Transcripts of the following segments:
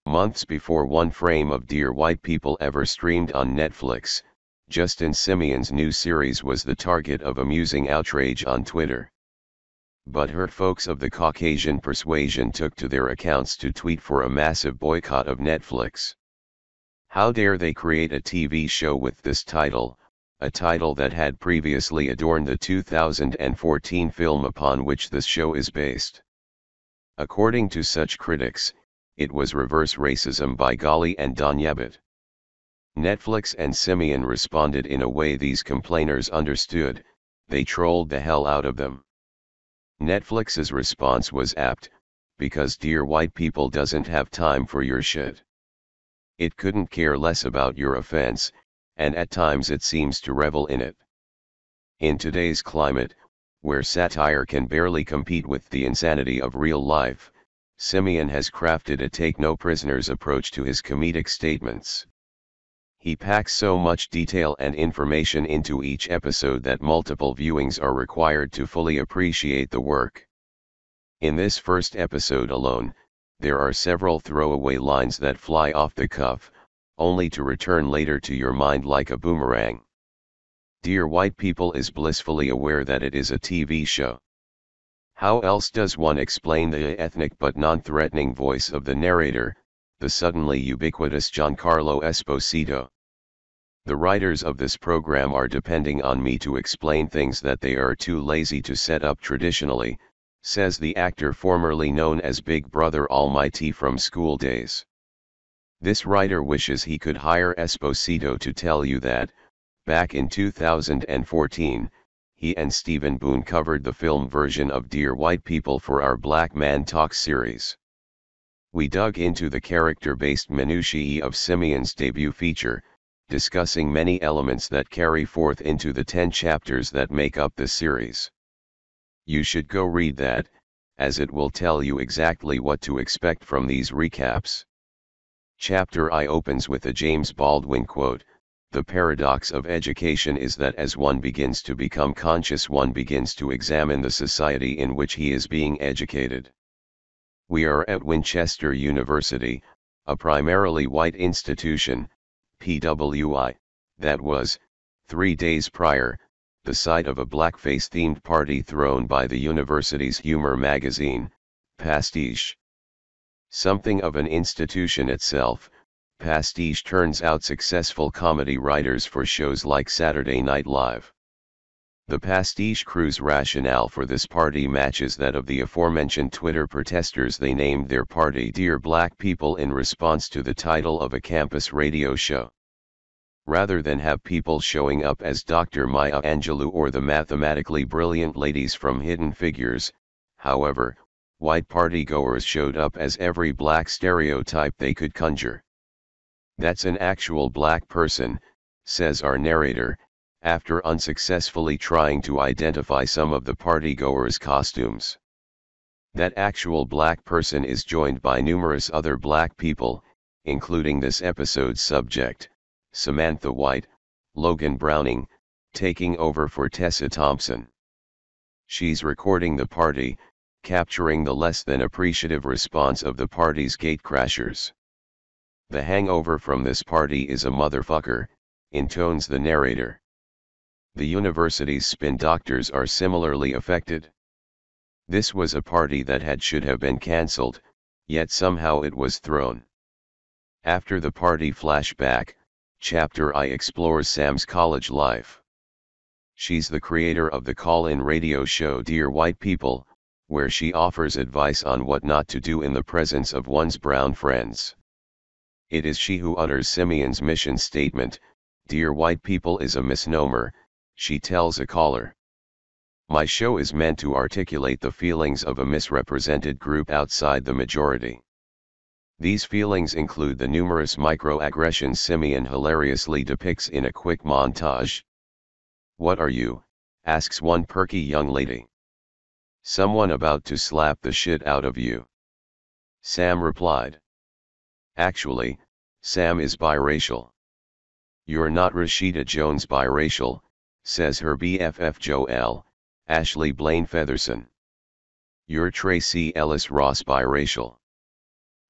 Months before one frame of Dear White People ever streamed on Netflix, Justin Simien's new series was the target of amusing outrage on Twitter. But hurt folks of the Caucasian persuasion took to their accounts to tweet for a massive boycott of Netflix. How dare they create a TV show with this title, a title that had previously adorned the 2014 film upon which this show is based. According to such critics, it was reverse racism by golly and Donyebbit. Netflix and Simien responded in a way these complainers understood, they trolled the hell out of them. Netflix's response was apt, because Dear White People doesn't have time for your shit. It couldn't care less about your offense, and at times it seems to revel in it. In today's climate, where satire can barely compete with the insanity of real life, Simien has crafted a take-no-prisoners approach to his comedic statements. He packs so much detail and information into each episode that multiple viewings are required to fully appreciate the work. In this first episode alone, there are several throwaway lines that fly off the cuff, only to return later to your mind like a boomerang. Dear White People is blissfully aware that it is a TV show. How else does one explain the ethnic but non-threatening voice of the narrator, the suddenly ubiquitous Giancarlo Esposito? The writers of this program are depending on me to explain things that they are too lazy to set up traditionally, says the actor formerly known as Big Brother Almighty from School Days. This writer wishes he could hire Esposito to tell you that, back in 2014, he and Stephen Boone covered the film version of Dear White People for our Black Man Talk series. We dug into the character-based minutiae of Simien's debut feature, discussing many elements that carry forth into the 10 chapters that make up the series. You should go read that, as it will tell you exactly what to expect from these recaps. Chapter I opens with a James Baldwin quote: "The paradox of education is that as one begins to become conscious, one begins to examine the society in which he is being educated. We are at Winchester University, a primarily white institution, PWI, that was, 3 days prior, the site of a blackface-themed party thrown by the university's humor magazine, Pastiche. Something of an institution itself, Pastiche turns out successful comedy writers for shows like Saturday Night Live. The Pastiche crew's rationale for this party matches that of the aforementioned Twitter protesters. They named their party Dear Black People in response to the title of a campus radio show. Rather than have people showing up as Dr. Maya Angelou or the mathematically brilliant ladies from Hidden Figures, however, white partygoers showed up as every black stereotype they could conjure. That's an actual black person, says our narrator, after unsuccessfully trying to identify some of the partygoers' costumes. That actual black person is joined by numerous other black people, including this episode's subject, Samantha White, Logan Browning, taking over for Tessa Thompson. She's recording the party, capturing the less than appreciative response of the party's gatecrashers. "The hangover from this party is a motherfucker," intones the narrator. The university's spin doctors are similarly affected. This was a party that should have been cancelled, yet somehow it was thrown. After the party flashback, Chapter I explores Sam's college life. She's the creator of the call-in radio show Dear White People, where she offers advice on what not to do in the presence of one's brown friends. It is she who utters Simien's mission statement, "Dear White People is a misnomer," she tells a caller. "My show is meant to articulate the feelings of a misrepresented group outside the majority. These feelings include the numerous microaggressions Simien hilariously depicts in a quick montage. What are you?" asks one perky young lady. "Someone about to slap the shit out of you," Sam replied. Actually, Sam is biracial. "You're not Rashida Jones biracial," says her BFF Joelle, Ashley Blaine Featherson. "You're Tracy Ellis Ross biracial."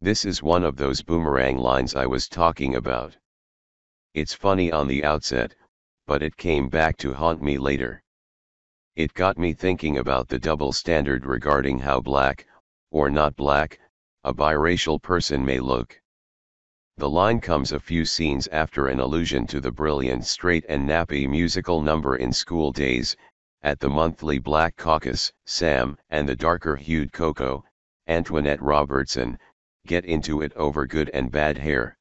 This is one of those boomerang lines I was talking about. It's funny on the outset, but it came back to haunt me later. It got me thinking about the double standard regarding how black, or not black, a biracial person may look. The line comes a few scenes after an allusion to the brilliant Straight and Nappy musical number in School Days. At the monthly Black Caucus, Sam and the darker-hued Coco, Antoinette Robertson, get into it over good and bad hair.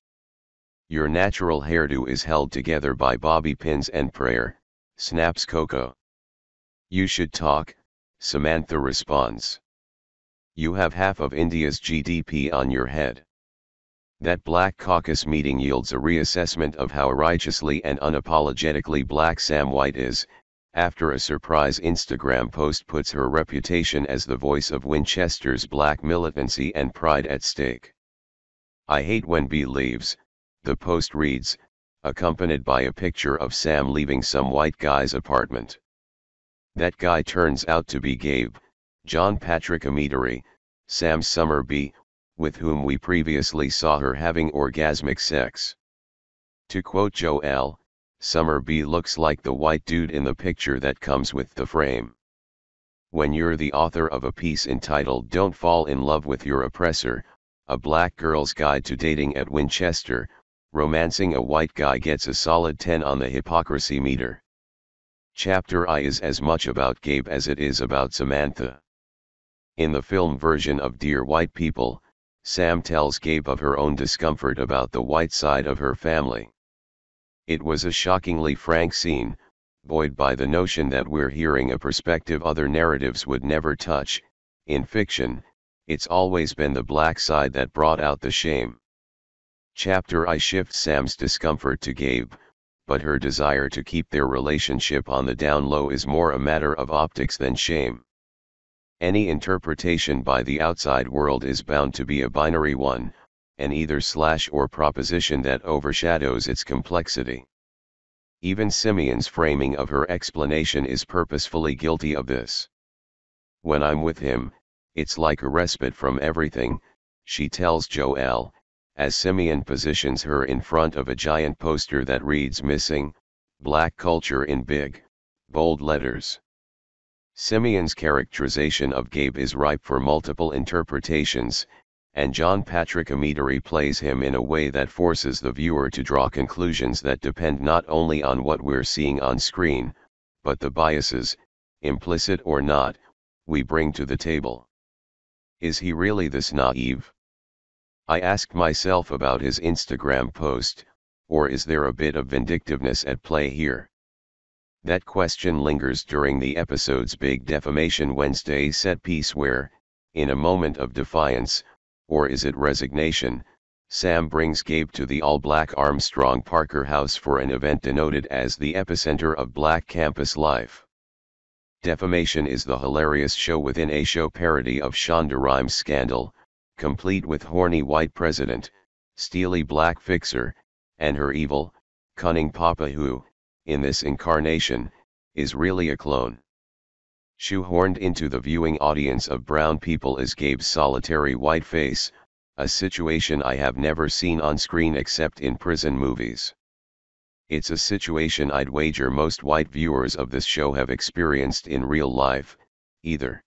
Your natural hairdo is held together by bobby pins and prayer, snaps Coco. You should talk, Samantha responds. You have half of India's GDP on your head. That Black Caucus meeting yields a reassessment of how righteously and unapologetically black Sam White is, after a surprise Instagram post puts her reputation as the voice of Winchester's black militancy and pride at stake. I hate when B leaves, the post reads, accompanied by a picture of Sam leaving some white guy's apartment. That guy turns out to be Gabe, John Patrick Amidari, Sam's summer bee, with whom we previously saw her having orgasmic sex. To quote Joel, Summer B looks like the white dude in the picture that comes with the frame. When you're the author of a piece entitled Don't Fall in Love with Your Oppressor, a black girl's guide to dating at Winchester, romancing a white guy gets a solid 10 on the hypocrisy meter. Chapter I is as much about Gabe as it is about Samantha. In the film version of Dear White People, Sam tells Gabe of her own discomfort about the white side of her family. It was a shockingly frank scene, buoyed by the notion that we're hearing a perspective other narratives would never touch. In fiction, it's always been the black side that brought out the shame. Chapter I shifts Sam's discomfort to Gabe, but her desire to keep their relationship on the down low is more a matter of optics than shame. Any interpretation by the outside world is bound to be a binary one, an either/or proposition that overshadows its complexity. Even Simien's framing of her explanation is purposefully guilty of this. When I'm with him, it's like a respite from everything, she tells Joel, as Simien positions her in front of a giant poster that reads Missing, Black Culture in big, bold letters. Simien's characterization of Gabe is ripe for multiple interpretations, and John Patrick Amidari plays him in a way that forces the viewer to draw conclusions that depend not only on what we're seeing on screen, but the biases, implicit or not, we bring to the table. Is he really this naive? I asked myself about his Instagram post, or is there a bit of vindictiveness at play here? That question lingers during the episode's big Defamation Wednesday set piece where, in a moment of defiance, or is it resignation, Sam brings Gabe to the all-black Armstrong Parker house for an event denoted as the epicenter of black campus life. Defamation is the hilarious show within a show parody of Shonda Rhimes' scandal, complete with horny white president, steely black fixer, and her evil, cunning papa who, in this incarnation, is really a clone. Shoehorned into the viewing audience of brown people is Gabe's solitary white face, a situation I have never seen on screen except in prison movies. It's a situation I'd wager most white viewers of this show have experienced in real life, either.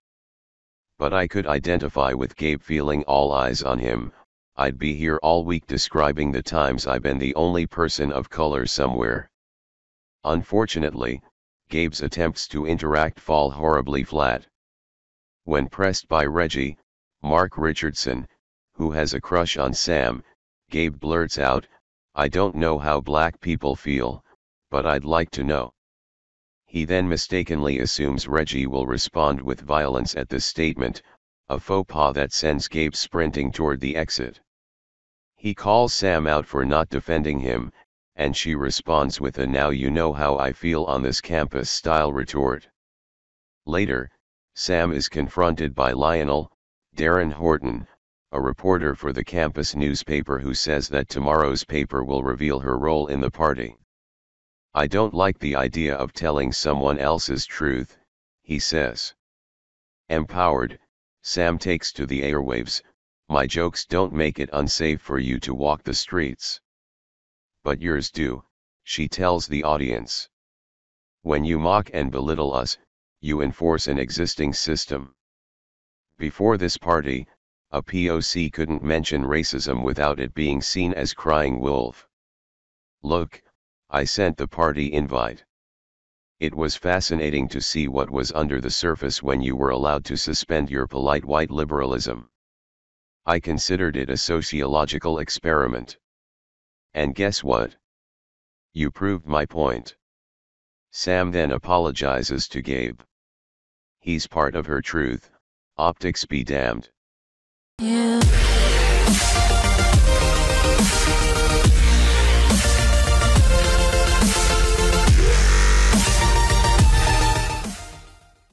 But I could identify with Gabe feeling all eyes on him. I'd be here all week describing the times I've been the only person of color somewhere. Unfortunately, Gabe's attempts to interact fall horribly flat. When pressed by Reggie, Mark Richardson, who has a crush on Sam, Gabe blurts out, "I don't know how black people feel, but I'd like to know." He then mistakenly assumes Reggie will respond with violence at this statement, a faux pas that sends Gabe sprinting toward the exit. He calls Sam out for not defending him, and she responds with a "now you know how I feel on this campus" style retort. Later, Sam is confronted by Lionel, Darren Horton, a reporter for the campus newspaper who says that tomorrow's paper will reveal her role in the party. "I don't like the idea of telling someone else's truth," he says. Empowered, Sam takes to the airwaves, My jokes don't make it unsafe for you to walk the streets. But yours do, she tells the audience. When you mock and belittle us, you enforce an existing system. Before this party, a POC couldn't mention racism without it being seen as crying wolf. Look, I sent the party invite. It was fascinating to see what was under the surface when you were allowed to suspend your polite white liberalism. I considered it a sociological experiment. And guess what? You proved my point. Sam then apologizes to Gabe. He's part of her truth, optics be damned. Yeah.